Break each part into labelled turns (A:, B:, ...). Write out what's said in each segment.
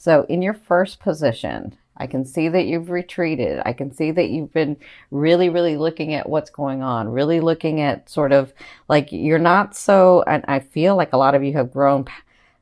A: So in your first position, I can see that you've retreated. I can see that you've been really, really looking at what's going on, really looking at sort of like you're not so, and I feel like a lot of you have grown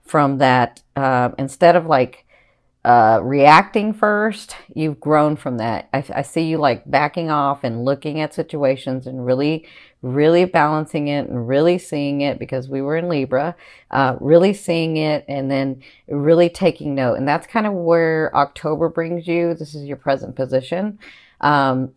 A: from that. Instead of like reacting first, you've grown from that. I see you like backing off and looking at situations and really, really balancing it and really seeing it, because we were in Libra, really seeing it and then really taking note. And that's kind of where October brings you. This is your present position,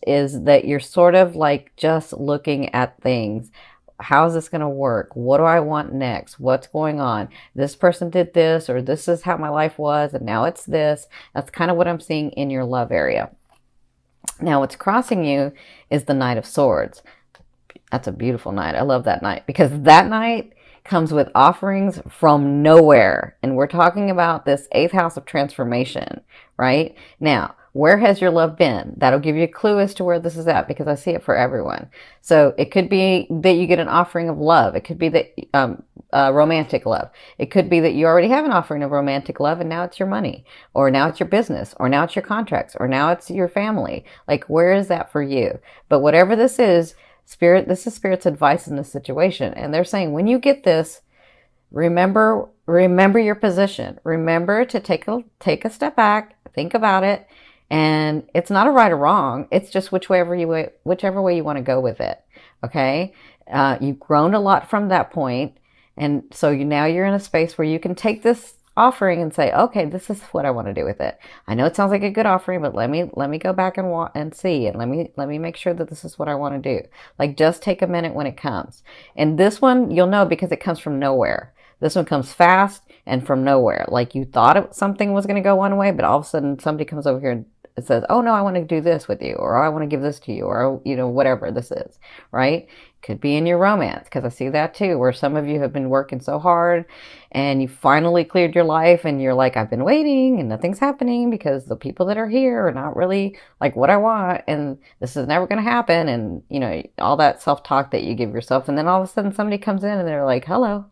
A: is that you're sort of like just looking at things. How is this going to work? What do I want next? What's going on? This person did this, or this is how my life was, and now it's this. That's kind of what I'm seeing in your love area. Now, what's crossing you is the Knight of Swords. That's a beautiful night. I love that night, because that night comes with offerings from nowhere. And we're talking about this 8th house of transformation, right? Now, where has your love been? That'll give you a clue as to where this is at, because I see it for everyone. So it could be that you get an offering of love. It could be that romantic love. It could be that you already have an offering of romantic love and now it's your money, or now it's your business, or now it's your contracts, or now it's your family. Like, where is that for you? But whatever this is, Spirit, this is Spirit's advice in this situation. And they're saying, when you get this, remember your position. Remember to take a step back, think about it. And it's not a right or wrong. It's just whichever way you want to go with it. Okay. You've grown a lot from that point. And so now you're in a space where you can take this offering and say, okay, this is what I want to do with it. I know it sounds like a good offering, but let me go back and see, and let me make sure that this is what I want to do. Like, just take a minute when it comes. And this one, you'll know because it comes from nowhere. This one comes fast and from nowhere. Like, you thought something was going to go one way, but all of a sudden somebody comes over here and it says, oh no, I want to do this with you, or I want to give this to you, or, whatever this is, right? Could be in your romance, because I see that too, where some of you have been working so hard and you finally cleared your life and you're like, I've been waiting and nothing's happening because the people that are here are not really like what I want, and this is never going to happen. And, all that self-talk that you give yourself. And then all of a sudden somebody comes in and they're like, hello.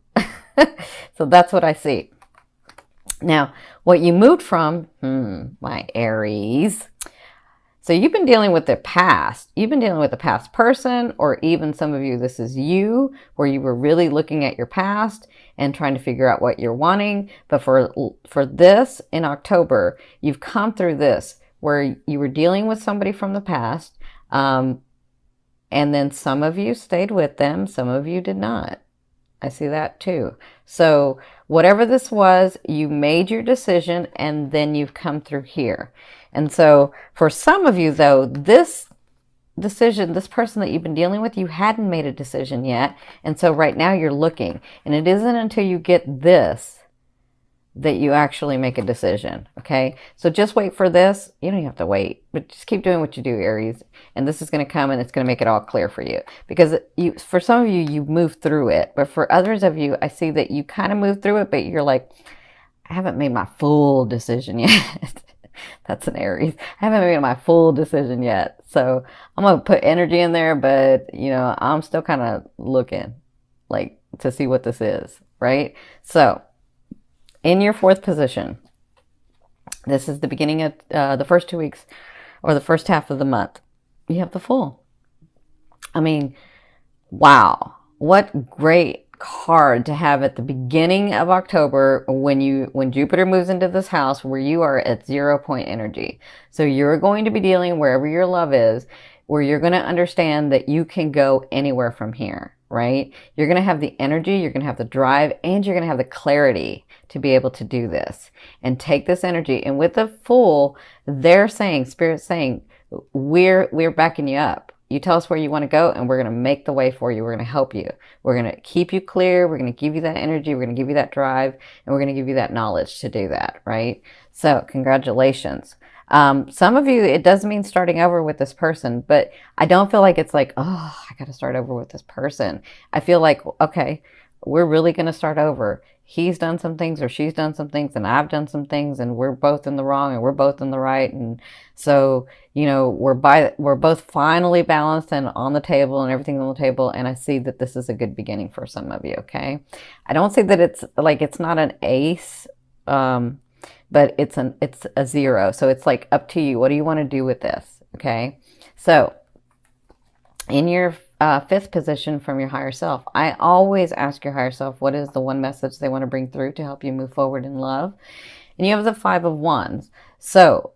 A: So that's what I see. Now, what you moved from, my Aries. So you've been dealing with the past. You've been dealing with a past person, or even some of you, this is you, where you were really looking at your past and trying to figure out what you're wanting. But for this in October, you've come through this where you were dealing with somebody from the past. And then some of you stayed with them. Some of you did not. I see that too. So whatever this was, you made your decision and then you've come through here. And so for some of you though, this decision, this person that you've been dealing with, you hadn't made a decision yet. And so right now you're looking, and it isn't until you get this that you actually make a decision. Okay. So just wait for this. You don't have to wait, but just keep doing what you do, Aries. And this is going to come and it's going to make it all clear for you, because for some of you, you moved through it, but for others of you, I see that you kind of moved through it, but you're like, I haven't made my full decision yet. That's an Aries. I haven't made my full decision yet. So I'm going to put energy in there, but I'm still kind of looking like to see what this is. Right. So in your 4th position, this is the beginning of the first 2 weeks, or the first half of the month. You have the Fool. I mean, wow. What great card to have at the beginning of October when Jupiter moves into this house where you are at 0 point energy. So you're going to be dealing wherever your love is, where you're going to understand that you can go anywhere from here, right? You're going to have the energy, you're going to have the drive, and you're going to have the clarity to be able to do this and take this energy. And with the Fool, they're saying, Spirit's saying, we're backing you up. You tell us where you want to go, and we're going to make the way for you. We're going to help you. We're going to keep you clear. We're going to give you that energy. We're going to give you that drive, and we're going to give you that knowledge to do that, right? So congratulations. Some of you, it does mean starting over with this person, but I don't feel like it's like, oh, I got to start over with this person. I feel like, okay, we're really going to start over. He's done some things, or she's done some things, and I've done some things, and we're both in the wrong and we're both in the right. And so, we're both finally balanced and on the table, and everything's on the table. And I see that this is a good beginning for some of you. Okay. I don't see that it's like, it's not an ace, but it's a 0. So it's like up to you. What do you want to do with this? Okay. So in your fifth position from your higher self, I always ask your higher self, what is the one message they want to bring through to help you move forward in love? And you have the 5 of Wands. So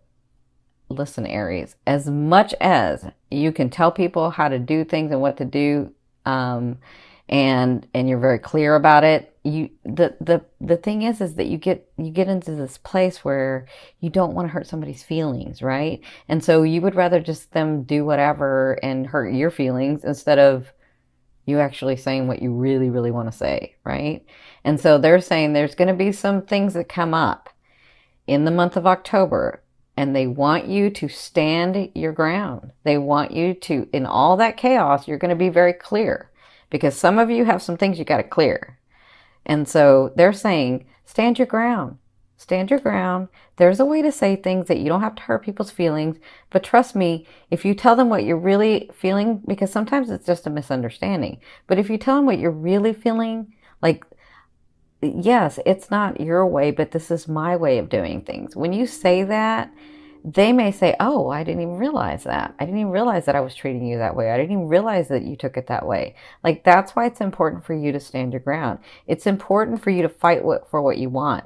A: listen, Aries, as much as you can tell people how to do things and what to do, and you're very clear about it, the thing is that you get into this place where you don't want to hurt somebody's feelings, right? And so you would rather just them do whatever and hurt your feelings instead of you actually saying what you really, really want to say, right? And so they're saying there's going to be some things that come up in the month of October, and they want you to stand your ground. They want you to, in all that chaos, you're going to be very clear, because some of you have some things you got to clear. And so they're saying, stand your ground. Stand your ground. There's a way to say things that you don't have to hurt people's feelings. But trust me, if you tell them what you're really feeling, because sometimes it's just a misunderstanding, but if you tell them what you're really feeling, like, yes, it's not your way, but this is my way of doing things. When you say that, they may say, oh, I didn't even realize that. I didn't even realize that I was treating you that way. I didn't even realize that you took it that way. Like, that's why it's important for you to stand your ground. It's important for you to fight for what you want.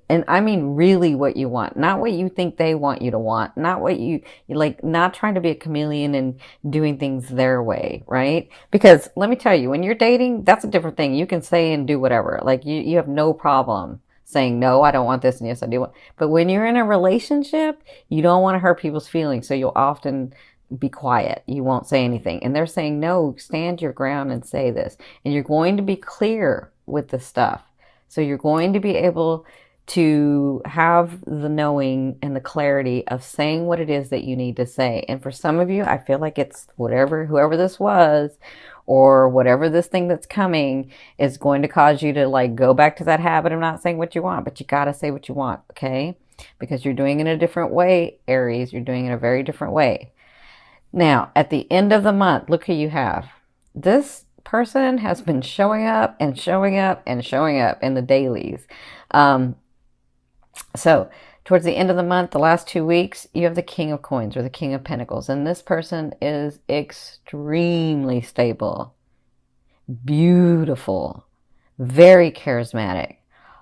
A: And I mean, really what you want, not what you think they want you to want, not what you like, not trying to be a chameleon and doing things their way, right? Because let me tell you, when you're dating, that's a different thing. You can say and do whatever. Like, you have no problem saying, no, I don't want this, and yes, I do want. But when you're in a relationship, you don't want to hurt people's feelings, so you'll often be quiet. You won't say anything. And they're saying, no, stand your ground and say this. And you're going to be clear with the stuff. So you're going to be able to have the knowing and the clarity of saying what it is that you need to say. And for some of you, I feel like it's whoever this was, or whatever this thing that's coming is going to cause you to like go back to that habit of not saying what you want, but you got to say what you want, okay? Because you're doing it in a different way, Aries. You're doing it a very different way. Now, at the end of the month, look who you have. This person has been showing up and showing up and showing up in the dailies. So towards the end of the month, the last 2 weeks, you have the King of Coins or the King of Pentacles. And this person is extremely stable, beautiful, very charismatic,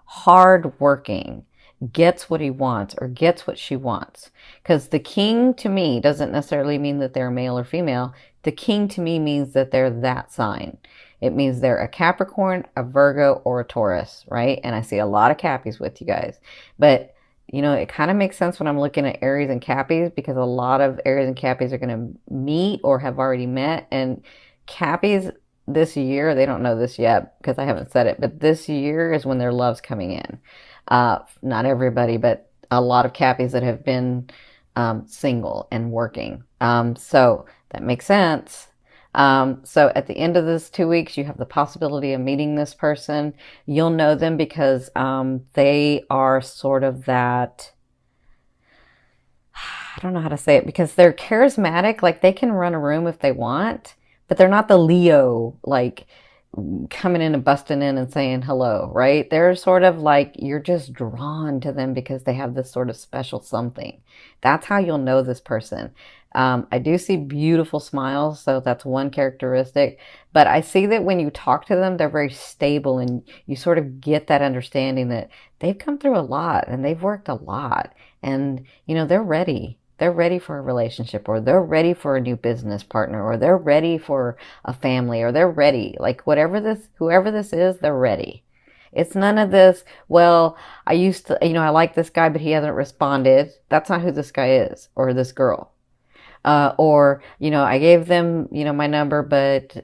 A: hardworking, gets what he wants or gets what she wants. Because the king to me doesn't necessarily mean that they're male or female. The king to me means that they're that sign. It means they're a Capricorn, a Virgo, or a Taurus, right? And I see a lot of Cappies with you guys. But, you know, it kind of makes sense when I'm looking at Aries and Cappies, because a lot of Aries and Cappies are going to meet or have already met. And Cappies this year, they don't know this yet because I haven't said it, but this year is when their love's coming in. Not everybody, but a lot of Cappies that have been single and working. So that makes sense. So at the end of this 2 weeks, you have the possibility of meeting this person. You'll know them because they are sort of that, I don't know how to say it, because they're charismatic. Like, they can run a room if they want, but they're not the Leo, like coming in and busting in and saying hello, right? They're sort of like, you're just drawn to them because they have this sort of special something. That's how you'll know this person. I do see beautiful smiles, so that's one characteristic. But I see that when you talk to them, they're very stable, and you sort of get that understanding that they've come through a lot and they've worked a lot, and you know, they're ready. They're ready for a relationship, or they're ready for a new business partner, or they're ready for a family, or they're ready. Like, whoever this is, they're ready. It's none of this, well, I used to, you know, I like this guy, but he hasn't responded. That's not who this guy is, or this girl. Or, you know, I gave them, you know, my number, but,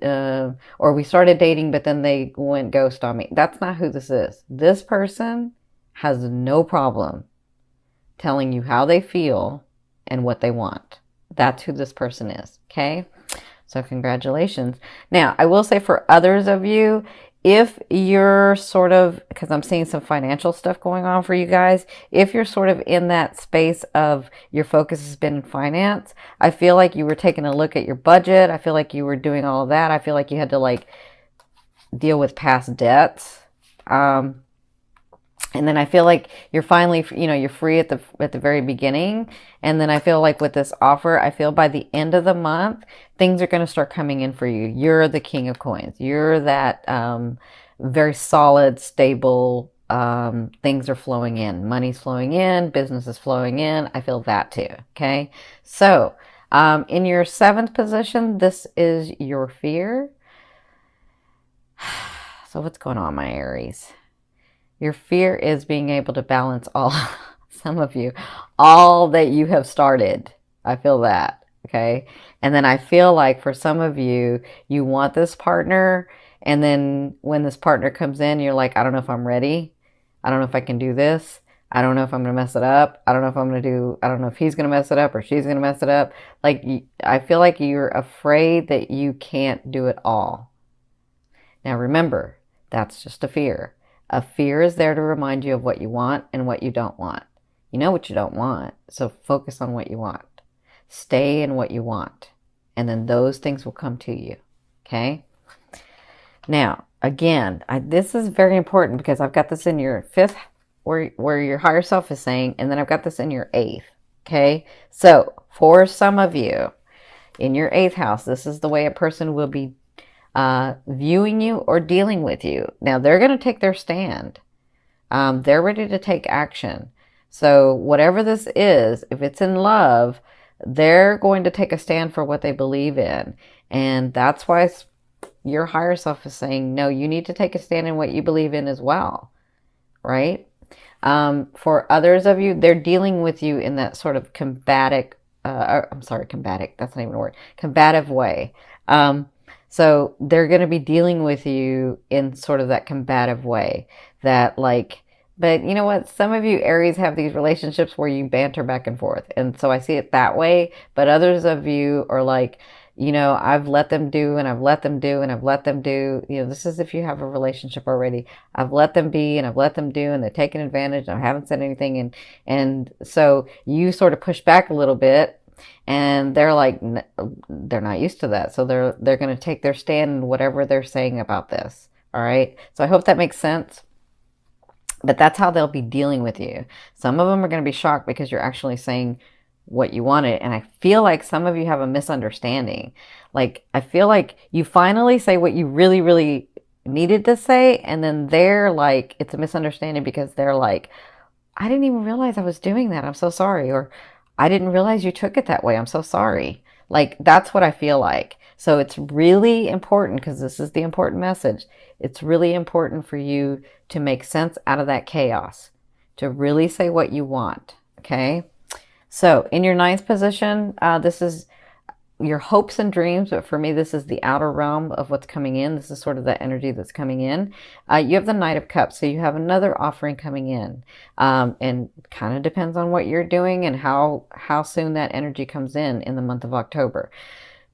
A: or we started dating, but then they went ghost on me. That's not who this is. This person has no problem telling you how they feel and what they want. That's who this person is. Okay. So congratulations. Now, I will say for others of you, if you're sort of, because I'm seeing some financial stuff going on for you guys, if you're sort of in that space of your focus has been in finance, I feel like you were taking a look at your budget. I feel like you were doing all of that. I feel like you had to like deal with past debts. And then I feel like you're finally, you're free at the very beginning. And then I feel like with this offer, I feel by the end of the month, things are going to start coming in for you. You're the king of coins. You're that very solid, stable, things are flowing in. Money's flowing in. Business is flowing in. I feel that too. Okay. So in your seventh position, this is your fear. So what's going on, my Aries? Your fear is being able to balance all, some of you, all that you have started. I feel that. Okay. And then I feel like for some of you, you want this partner. And then when this partner comes in, you're like, I don't know if I'm ready. I don't know if I can do this. I don't know if I'm going to mess it up. I don't know if I'm going to do, I don't know if he's going to mess it up or she's going to mess it up. Like, I feel like you're afraid that you can't do it all. Now remember, that's just a fear. A fear is there to remind you of what you want and what you don't want. You know what you don't want, so focus on what you want. Stay in what you want, and then those things will come to you, okay? Now, again, this is very important because I've got this in your fifth, where your higher self is saying, and then I've got this in your eighth, okay? So, for some of you, in your eighth house, this is the way a person will be viewing you or dealing with you. Now, they're going to take their stand. They're ready to take action. So whatever this is, if it's in love, they're going to take a stand for what they believe in. And that's why your higher self is saying, no, you need to take a stand in what you believe in as well. Right? For others of you, they're dealing with you in that sort of combative, that's not even a word, combative way. So they're going to be dealing with you in sort of that combative way that like, but you know what? Some of you Aries have these relationships where you banter back and forth. And so I see it that way. But others of you are like, I've let them do and I've let them do and I've let them do. This is if you have a relationship already. I've let them be and I've let them do and they're taking advantage and I haven't said anything. And so you sort of push back a little bit. And they're like, they're not used to that. So they're going to take their stand in whatever they're saying about this. All right. So I hope that makes sense. But that's how they'll be dealing with you. Some of them are going to be shocked because you're actually saying what you wanted. And I feel like some of you have a misunderstanding. Like, I feel like you finally say what you really, really needed to say. And then they're like, it's a misunderstanding because they're like, I didn't even realize I was doing that. I'm so sorry. Or I didn't realize you took it that way. I'm so sorry. Like, that's what I feel like. So it's really important, because this is the important message. It's really important for you to make sense out of that chaos, to really say what you want. Okay. So in your ninth position, this is your hopes and dreams, but for me, this is the outer realm of what's coming in. This is sort of the energy that's coming in. You have the Knight of Cups, so you have another offering coming in, and kind of depends on what you're doing and how soon that energy comes in the month of October.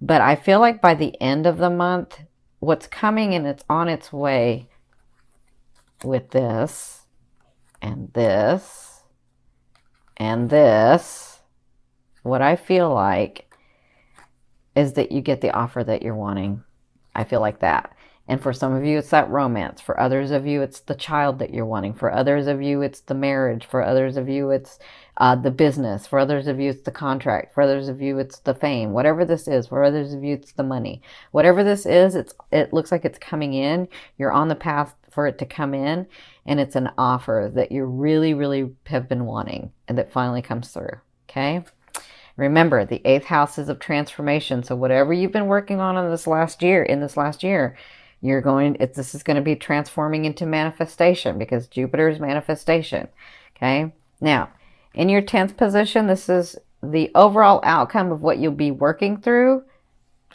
A: But I feel like by the end of the month, what's coming and it's on its way with this and this and this, what I feel like is that you get the offer that you're wanting. I feel like that. And for some of you, it's that romance. For others of you, it's the child that you're wanting. For others of you, it's the marriage. For others of you, it's the business. For others of you, it's the contract. For others of you, it's the fame. Whatever this is, for others of you, it's the money. Whatever this is, it looks like it's coming in. You're on the path for it to come in. And it's an offer that you really, really have been wanting and that finally comes through. Okay? Remember, the eighth house is of transformation. So whatever you've been working on in this last year, this is going to be transforming into manifestation, because Jupiter is manifestation. Okay. Now, in your 10th position, this is the overall outcome of what you'll be working through.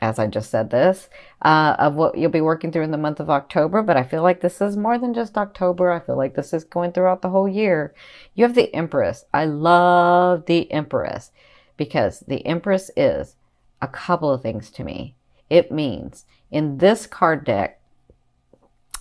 A: As I just said this, of what you'll be working through in the month of October. But I feel like this is more than just October. I feel like this is going throughout the whole year. You have the Empress. I love the Empress, because the Empress is a couple of things to me. It means in this card deck,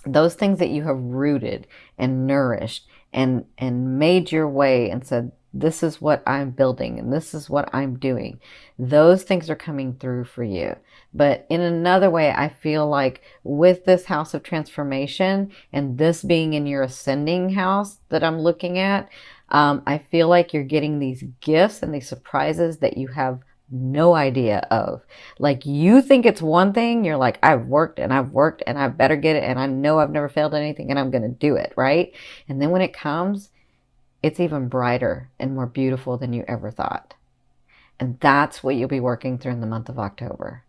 A: those things that you have rooted and nourished and made your way and said, this is what I'm building and this is what I'm doing. Those things are coming through for you. But in another way, I feel like with this house of transformation and this being in your ascending house that I'm looking at, I feel like you're getting these gifts and these surprises that you have no idea of. Like you think it's one thing, you're like, I've worked and I've worked and I better get it. And I know I've never failed at anything and I'm going to do it. Right. And then when it comes, it's even brighter and more beautiful than you ever thought. And that's what you'll be working through in the month of October.